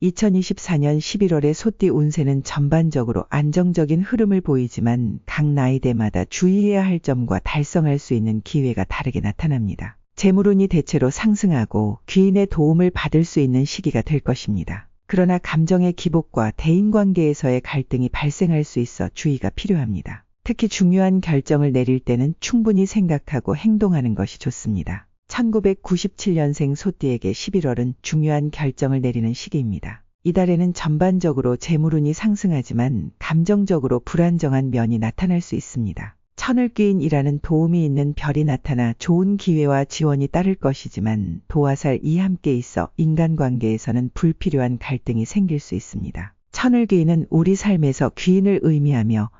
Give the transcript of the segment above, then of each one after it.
2024년 11월의 소띠 운세는 전반적으로 안정적인 흐름을 보이지만 각 나이대마다 주의해야 할 점과 달성할 수 있는 기회가 다르게 나타납니다. 재물운이 대체로 상승하고 귀인의 도움을 받을 수 있는 시기가 될 것입니다. 그러나 감정의 기복과 대인관계에서의 갈등이 발생할 수 있어 주의가 필요합니다. 특히 중요한 결정을 내릴 때는 충분히 생각하고 행동하는 것이 좋습니다. 1997년생 소띠에게 11월은 중요한 결정을 내리는 시기입니다. 이달에는 전반적으로 재물운이 상승하지만 감정적으로 불안정한 면이 나타날 수 있습니다. 천을귀인이라는 도움이 있는 별이 나타나 좋은 기회와 지원이 따를 것이지만 도화살이 함께 있어 인간관계에서는 불필요한 갈등이 생길 수 있습니다. 천을귀인은 우리 삶에서 귀인을 의미하며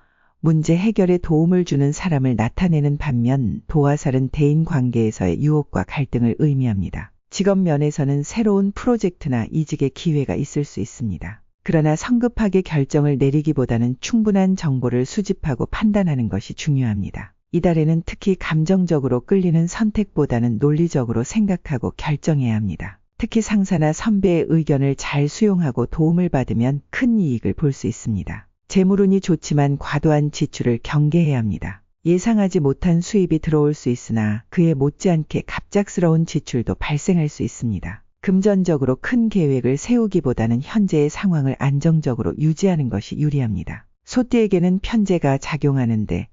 문제 해결에 도움을 주는 사람을 나타내는 반면 도화살은 대인관계에서의 유혹과 갈등을 의미합니다. 직업 면에서는 새로운 프로젝트나 이직의 기회가 있을 수 있습니다. 그러나 성급하게 결정을 내리기보다는 충분한 정보를 수집하고 판단하는 것이 중요합니다. 이달에는 특히 감정적으로 끌리는 선택보다는 논리적으로 생각하고 결정해야 합니다. 특히 상사나 선배의 의견을 잘 수용하고 도움을 받으면 큰 이익을 볼 수 있습니다. 재물운이 좋지만 과도한 지출을 경계해야 합니다. 예상하지 못한 수입이 들어올 수 있으나 그에 못지않게 갑작스러운 지출도 발생할 수 있습니다. 금전적으로 큰 계획을 세우기보다는 현재의 상황을 안정적으로 유지하는 것이 유리합니다. 소띠에게는 편제가 작용하는데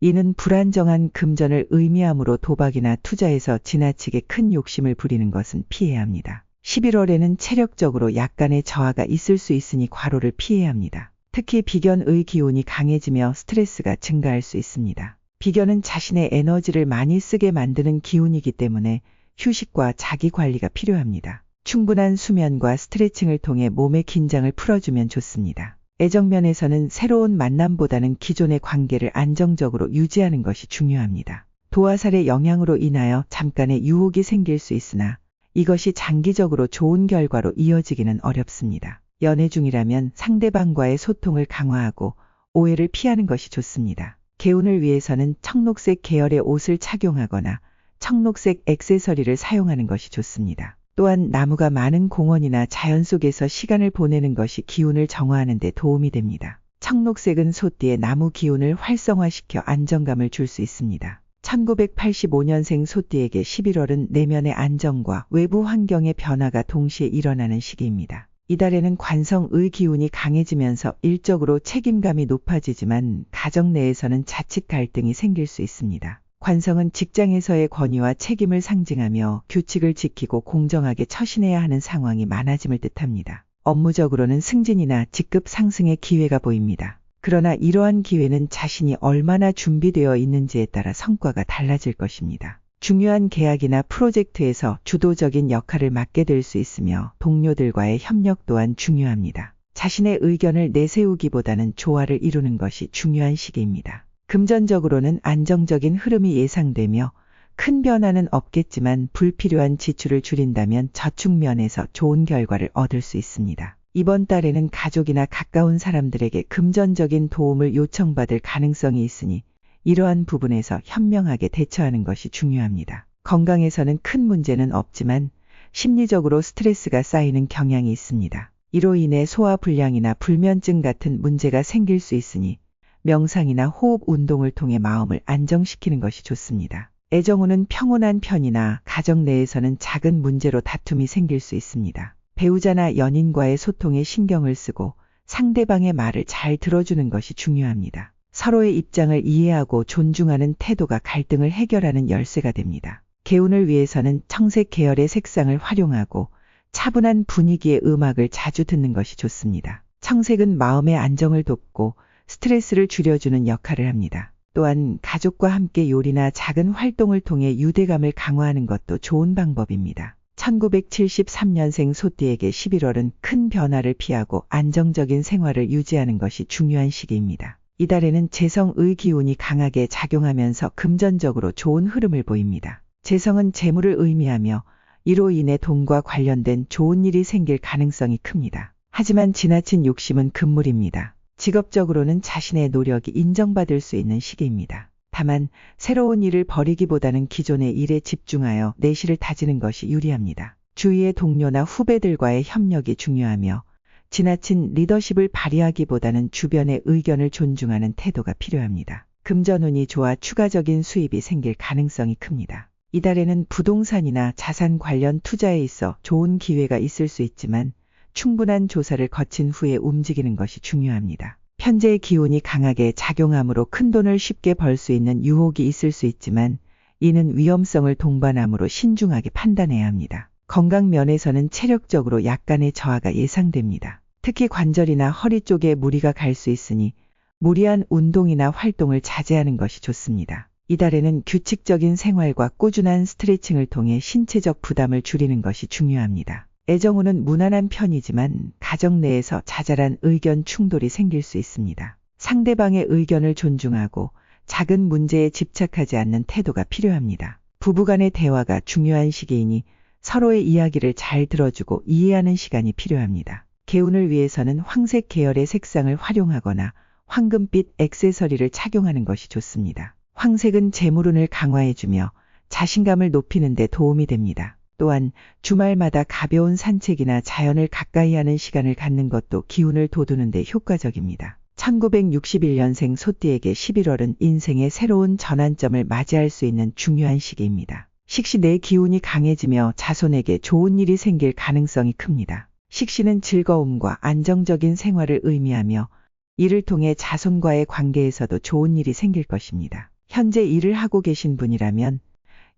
이는 불안정한 금전을 의미하므로 도박이나 투자에서 지나치게 큰 욕심을 부리는 것은 피해야 합니다. 11월에는 체력적으로 약간의 저하가 있을 수 있으니 과로를 피해야 합니다. 특히 비견의 기운이 강해지며 스트레스가 증가할 수 있습니다. 비견은 자신의 에너지를 많이 쓰게 만드는 기운이기 때문에 휴식과 자기 관리가 필요합니다. 충분한 수면과 스트레칭을 통해 몸의 긴장을 풀어주면 좋습니다. 애정면에서는 새로운 만남보다는 기존의 관계를 안정적으로 유지하는 것이 중요합니다. 도화살의 영향으로 인하여 잠깐의 유혹이 생길 수 있으나 이것이 장기적으로 좋은 결과로 이어지기는 어렵습니다. 연애 중이라면 상대방과의 소통을 강화하고 오해를 피하는 것이 좋습니다. 개운을 위해서는 청록색 계열의 옷을 착용하거나 청록색 액세서리를 사용하는 것이 좋습니다. 또한 나무가 많은 공원이나 자연 속에서 시간을 보내는 것이 기운을 정화하는 데 도움이 됩니다. 청록색은 소띠의 나무 기운을 활성화시켜 안정감을 줄 수 있습니다. 1985년생 소띠에게 11월은 내면의 안정과 외부 환경의 변화가 동시에 일어나는 시기입니다. 이달에는 관성의 기운이 강해지면서 일적으로 책임감이 높아지지만 가정 내에서는 자칫 갈등이 생길 수 있습니다. 관성은 직장에서의 권위와 책임을 상징하며 규칙을 지키고 공정하게 처신해야 하는 상황이 많아짐을 뜻합니다. 업무적으로는 승진이나 직급 상승의 기회가 보입니다. 그러나 이러한 기회는 자신이 얼마나 준비되어 있는지에 따라 성과가 달라질 것입니다. 중요한 계약이나 프로젝트에서 주도적인 역할을 맡게 될 수 있으며 동료들과의 협력 또한 중요합니다. 자신의 의견을 내세우기보다는 조화를 이루는 것이 중요한 시기입니다. 금전적으로는 안정적인 흐름이 예상되며 큰 변화는 없겠지만 불필요한 지출을 줄인다면 저축면에서 좋은 결과를 얻을 수 있습니다. 이번 달에는 가족이나 가까운 사람들에게 금전적인 도움을 요청받을 가능성이 있으니 이러한 부분에서 현명하게 대처하는 것이 중요합니다. 건강에서는 큰 문제는 없지만 심리적으로 스트레스가 쌓이는 경향이 있습니다. 이로 인해 소화불량이나 불면증 같은 문제가 생길 수 있으니 명상이나 호흡 운동을 통해 마음을 안정시키는 것이 좋습니다. 애정운은 평온한 편이나 가정 내에서는 작은 문제로 다툼이 생길 수 있습니다. 배우자나 연인과의 소통에 신경을 쓰고 상대방의 말을 잘 들어주는 것이 중요합니다. 서로의 입장을 이해하고 존중하는 태도가 갈등을 해결하는 열쇠가 됩니다. 개운을 위해서는 청색 계열의 색상을 활용하고 차분한 분위기의 음악을 자주 듣는 것이 좋습니다. 청색은 마음의 안정을 돕고 스트레스를 줄여주는 역할을 합니다. 또한 가족과 함께 요리나 작은 활동을 통해 유대감을 강화하는 것도 좋은 방법입니다. 1973년생 소띠에게 11월은 큰 변화를 피하고 안정적인 생활을 유지하는 것이 중요한 시기입니다. 이달에는 재성의 기운이 강하게 작용하면서 금전적으로 좋은 흐름을 보입니다. 재성은 재물을 의미하며 이로 인해 돈과 관련된 좋은 일이 생길 가능성이 큽니다. 하지만 지나친 욕심은 금물입니다. 직업적으로는 자신의 노력이 인정받을 수 있는 시기입니다. 다만 새로운 일을 벌이기보다는 기존의 일에 집중하여 내실을 다지는 것이 유리합니다. 주위의 동료나 후배들과의 협력이 중요하며 지나친 리더십을 발휘하기보다는 주변의 의견을 존중하는 태도가 필요합니다. 금전운이 좋아 추가적인 수입이 생길 가능성이 큽니다. 이달에는 부동산이나 자산 관련 투자에 있어 좋은 기회가 있을 수 있지만 충분한 조사를 거친 후에 움직이는 것이 중요합니다. 편재의 기운이 강하게 작용하므로 큰돈을 쉽게 벌 수 있는 유혹이 있을 수 있지만 이는 위험성을 동반하므로 신중하게 판단해야 합니다. 건강 면에서는 체력적으로 약간의 저하가 예상됩니다. 특히 관절이나 허리 쪽에 무리가 갈 수 있으니 무리한 운동이나 활동을 자제하는 것이 좋습니다. 이달에는 규칙적인 생활과 꾸준한 스트레칭을 통해 신체적 부담을 줄이는 것이 중요합니다. 애정운은 무난한 편이지만 가정 내에서 자잘한 의견 충돌이 생길 수 있습니다. 상대방의 의견을 존중하고 작은 문제에 집착하지 않는 태도가 필요합니다. 부부간의 대화가 중요한 시기이니 서로의 이야기를 잘 들어주고 이해하는 시간이 필요합니다. 개운을 위해서는 황색 계열의 색상을 활용하거나 황금빛 액세서리를 착용하는 것이 좋습니다. 황색은 재물운을 강화해주며 자신감을 높이는 데 도움이 됩니다. 또한 주말마다 가벼운 산책이나 자연을 가까이 하는 시간을 갖는 것도 기운을 돋우는 데 효과적입니다. 1961년생 소띠에게 11월은 인생의 새로운 전환점을 맞이할 수 있는 중요한 시기입니다. 식시 내 기운이 강해지며 자손에게 좋은 일이 생길 가능성이 큽니다. 식시는 즐거움과 안정적인 생활을 의미하며 이를 통해 자손과의 관계에서도 좋은 일이 생길 것입니다. 현재 일을 하고 계신 분이라면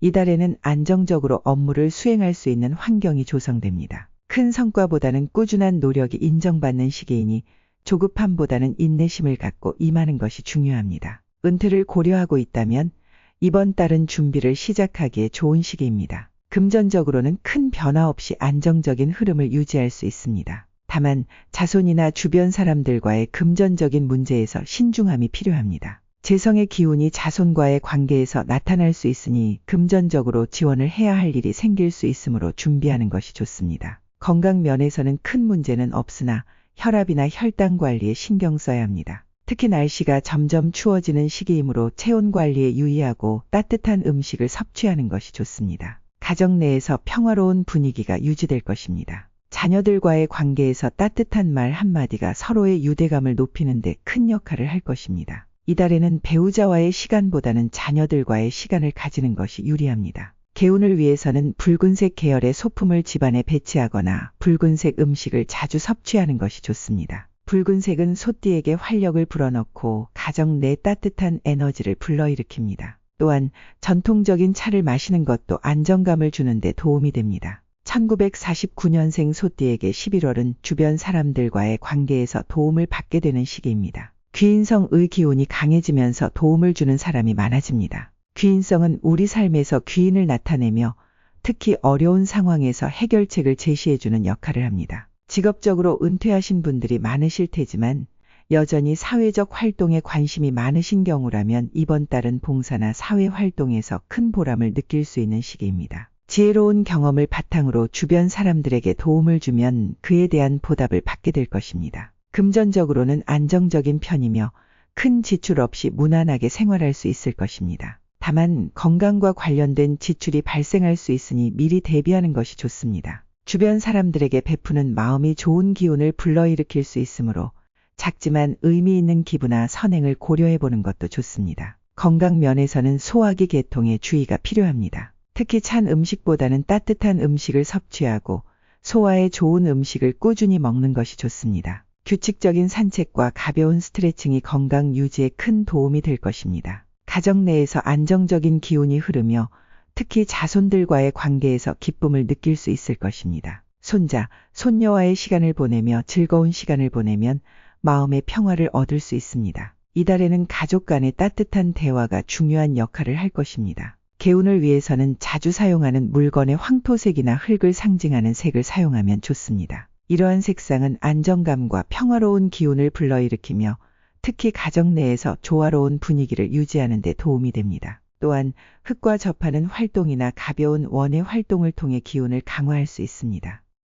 이달에는 안정적으로 업무를 수행할 수 있는 환경이 조성됩니다. 큰 성과보다는 꾸준한 노력이 인정받는 시기이니 조급함보다는 인내심을 갖고 임하는 것이 중요합니다. 은퇴를 고려하고 있다면 이번 달은 준비를 시작하기에 좋은 시기입니다. 금전적으로는 큰 변화 없이 안정적인 흐름을 유지할 수 있습니다. 다만 자손이나 주변 사람들과의 금전적인 문제에서 신중함이 필요합니다. 재성의 기운이 자손과의 관계에서 나타날 수 있으니 금전적으로 지원을 해야 할 일이 생길 수 있으므로 준비하는 것이 좋습니다. 건강 면에서는 큰 문제는 없으나 혈압이나 혈당 관리에 신경 써야 합니다. 특히 날씨가 점점 추워지는 시기이므로 체온 관리에 유의하고 따뜻한 음식을 섭취하는 것이 좋습니다. 가정 내에서 평화로운 분위기가 유지될 것입니다. 자녀들과의 관계에서 따뜻한 말 한마디가 서로의 유대감을 높이는 데 큰 역할을 할 것입니다. 이달에는 배우자와의 시간보다는 자녀들과의 시간을 가지는 것이 유리합니다. 개운을 위해서는 붉은색 계열의 소품을 집안에 배치하거나 붉은색 음식을 자주 섭취하는 것이 좋습니다. 붉은색은 소띠에게 활력을 불어넣고 가정 내 따뜻한 에너지를 불러일으킵니다. 또한 전통적인 차를 마시는 것도 안정감을 주는 데 도움이 됩니다. 1949년생 소띠에게 11월은 주변 사람들과의 관계에서 도움을 받게 되는 시기입니다. 귀인성의 기운이 강해지면서 도움을 주는 사람이 많아집니다. 귀인성은 우리 삶에서 귀인을 나타내며 특히 어려운 상황에서 해결책을 제시해주는 역할을 합니다. 직업적으로 은퇴하신 분들이 많으실 테지만 여전히 사회적 활동에 관심이 많으신 경우라면 이번 달은 봉사나 사회활동에서 큰 보람을 느낄 수 있는 시기입니다. 지혜로운 경험을 바탕으로 주변 사람들에게 도움을 주면 그에 대한 보답을 받게 될 것입니다. 금전적으로는 안정적인 편이며 큰 지출 없이 무난하게 생활할 수 있을 것입니다. 다만 건강과 관련된 지출이 발생할 수 있으니 미리 대비하는 것이 좋습니다. 주변 사람들에게 베푸는 마음이 좋은 기운을 불러일으킬 수 있으므로 작지만 의미 있는 기부나 선행을 고려해보는 것도 좋습니다. 건강 면에서는 소화기 계통에 주의가 필요합니다. 특히 찬 음식보다는 따뜻한 음식을 섭취하고 소화에 좋은 음식을 꾸준히 먹는 것이 좋습니다. 규칙적인 산책과 가벼운 스트레칭이 건강 유지에 큰 도움이 될 것입니다. 가정 내에서 안정적인 기운이 흐르며 특히 자손들과의 관계에서 기쁨을 느낄 수 있을 것입니다. 손자, 손녀와의 시간을 보내며 즐거운 시간을 보내면 마음의 평화를 얻을 수 있습니다. 이달에는 가족 간의 따뜻한 대화가 중요한 역할을 할 것입니다. 개운을 위해서는 자주 사용하는 물건의 황토색이나 흙을 상징하는 색을 사용하면 좋습니다. 이러한 색상은 안정감과 평화로운 기운을 불러일으키며 특히 가정 내에서 조화로운 분위기를 유지하는 데 도움이 됩니다. 또한 흙과 접하는 활동이나 가벼운 원의 활동을 통해 기운을 강화할 수 있습니다.